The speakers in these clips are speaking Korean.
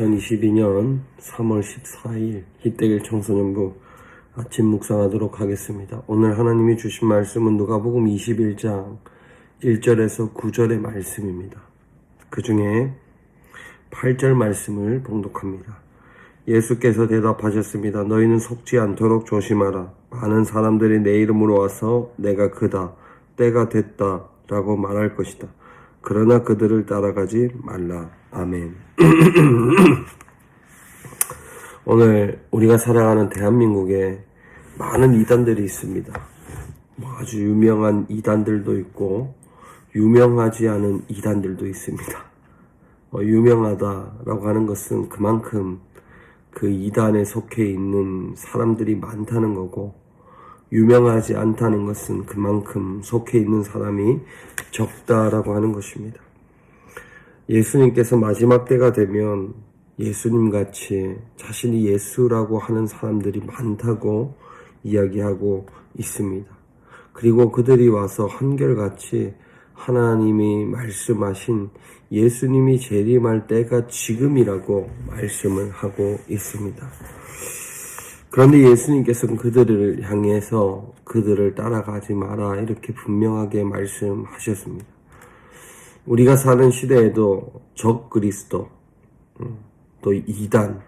2022년 3월 14일 희대길 청소년부 아침 묵상하도록 하겠습니다. 오늘 하나님이 주신 말씀은 누가복음 21장 1절에서 9절의 말씀입니다. 그 중에 8절 말씀을 봉독합니다. 예수께서 대답하셨습니다. 너희는 속지 않도록 조심하라. 많은 사람들이 내 이름으로 와서 내가 그다, 때가 됐다 라고 말할 것이다. 그러나 그들을 따라가지 말라. 아멘. 오늘 우리가 살아가는 대한민국에 많은 이단들이 있습니다. 아주 유명한 이단들도 있고 유명하지 않은 이단들도 있습니다. 유명하다라고 하는 것은 그만큼 그 이단에 속해 있는 사람들이 많다는 거고, 유명하지 않다는 것은 그만큼 속해 있는 사람이 적다라고 하는 것입니다. 예수님께서 마지막 때가 되면 예수님같이 자신이 예수라고 하는 사람들이 많다고 이야기하고 있습니다. 그리고 그들이 와서 한결같이 하나님이 말씀하신 예수님이 재림할 때가 지금이라고 말씀을 하고 있습니다. 그런데 예수님께서는 그들을 향해서 그들을 따라가지 마라 이렇게 분명하게 말씀하셨습니다. 우리가 사는 시대에도 적그리스도, 또 이단,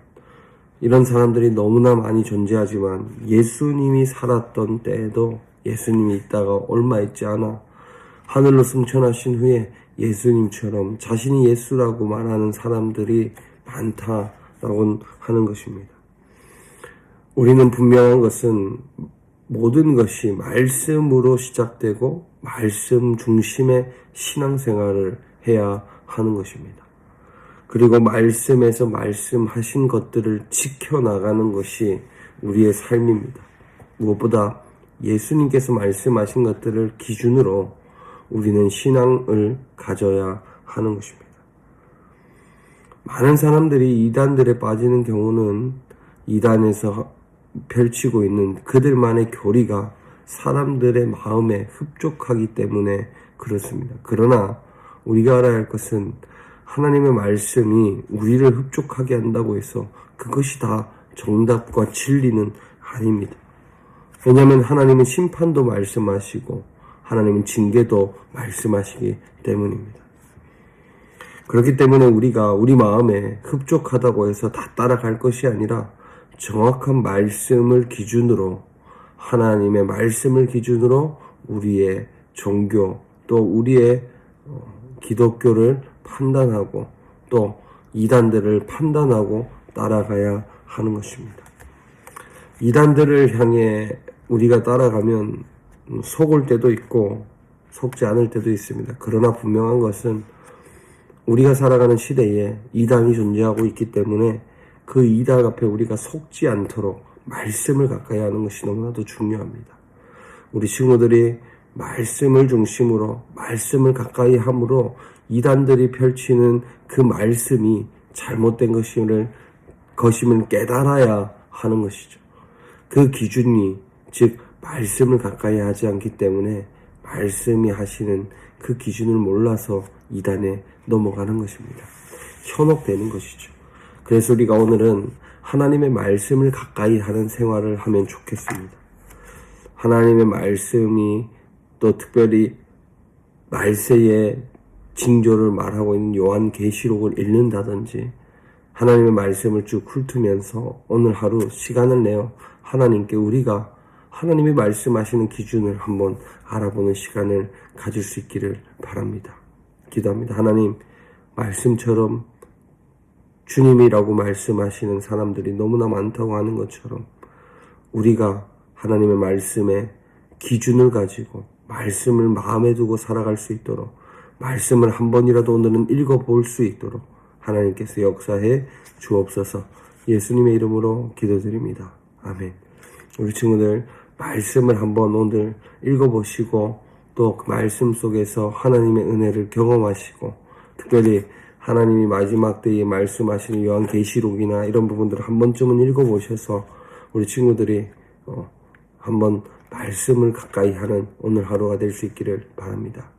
이런 사람들이 너무나 많이 존재하지만 예수님이 살았던 때에도 예수님이 있다가 얼마 있지 않아 하늘로 승천하신 후에 예수님처럼 자신이 예수라고 말하는 사람들이 많다라고 하는 것입니다. 우리는 분명한 것은 모든 것이 말씀으로 시작되고 말씀 중심의 신앙생활을 해야 하는 것입니다. 그리고 말씀에서 말씀하신 것들을 지켜나가는 것이 우리의 삶입니다. 무엇보다 예수님께서 말씀하신 것들을 기준으로 우리는 신앙을 가져야 하는 것입니다. 많은 사람들이 이단들에 빠지는 경우는 이단에서 펼치고 있는 그들만의 교리가 사람들의 마음에 흡족하기 때문에 그렇습니다. 그러나 우리가 알아야 할 것은 하나님의 말씀이 우리를 흡족하게 한다고 해서 그것이 다 정답과 진리는 아닙니다. 왜냐하면 하나님은 심판도 말씀하시고 하나님은 징계도 말씀하시기 때문입니다. 그렇기 때문에 우리가 우리 마음에 흡족하다고 해서 다 따라갈 것이 아니라 정확한 말씀을 기준으로, 하나님의 말씀을 기준으로 우리의 종교 또 우리의 기독교를 판단하고 또 이단들을 판단하고 따라가야 하는 것입니다. 이단들을 향해 우리가 따라가면 속을 때도 있고 속지 않을 때도 있습니다. 그러나 분명한 것은 우리가 살아가는 시대에 이단이 존재하고 있기 때문에 그 이단 앞에 우리가 속지 않도록 말씀을 가까이 하는 것이 너무나도 중요합니다. 우리 친구들이 말씀을 중심으로 말씀을 가까이 함으로 이단들이 펼치는 그 말씀이 잘못된 것임을 깨달아야 하는 것이죠. 그 기준이 즉 말씀을 가까이 하지 않기 때문에 말씀이 하시는 그 기준을 몰라서 이단에 넘어가는 것입니다. 현혹되는 것이죠. 그래서 우리가 오늘은 하나님의 말씀을 가까이 하는 생활을 하면 좋겠습니다. 하나님의 말씀이 또 특별히 말세의 징조를 말하고 있는 요한계시록을 읽는다든지 하나님의 말씀을 쭉 훑으면서 오늘 하루 시간을 내어 하나님께 우리가 하나님이 말씀하시는 기준을 한번 알아보는 시간을 가질 수 있기를 바랍니다. 기도합니다. 하나님, 말씀처럼 주님이라고 말씀하시는 사람들이 너무나 많다고 하는 것처럼 우리가 하나님의 말씀에 기준을 가지고 말씀을 마음에 두고 살아갈 수 있도록, 말씀을 한 번이라도 오늘은 읽어볼 수 있도록 하나님께서 역사해 주옵소서. 예수님의 이름으로 기도드립니다. 아멘. 우리 친구들 말씀을 한번 오늘 읽어보시고 또 그 말씀 속에서 하나님의 은혜를 경험하시고 특별히 하나님이 마지막 때에 말씀하시는 요한계시록이나 이런 부분들을 한 번쯤은 읽어보셔서 우리 친구들이 한번 말씀을 가까이 하는 오늘 하루가 될 수 있기를 바랍니다.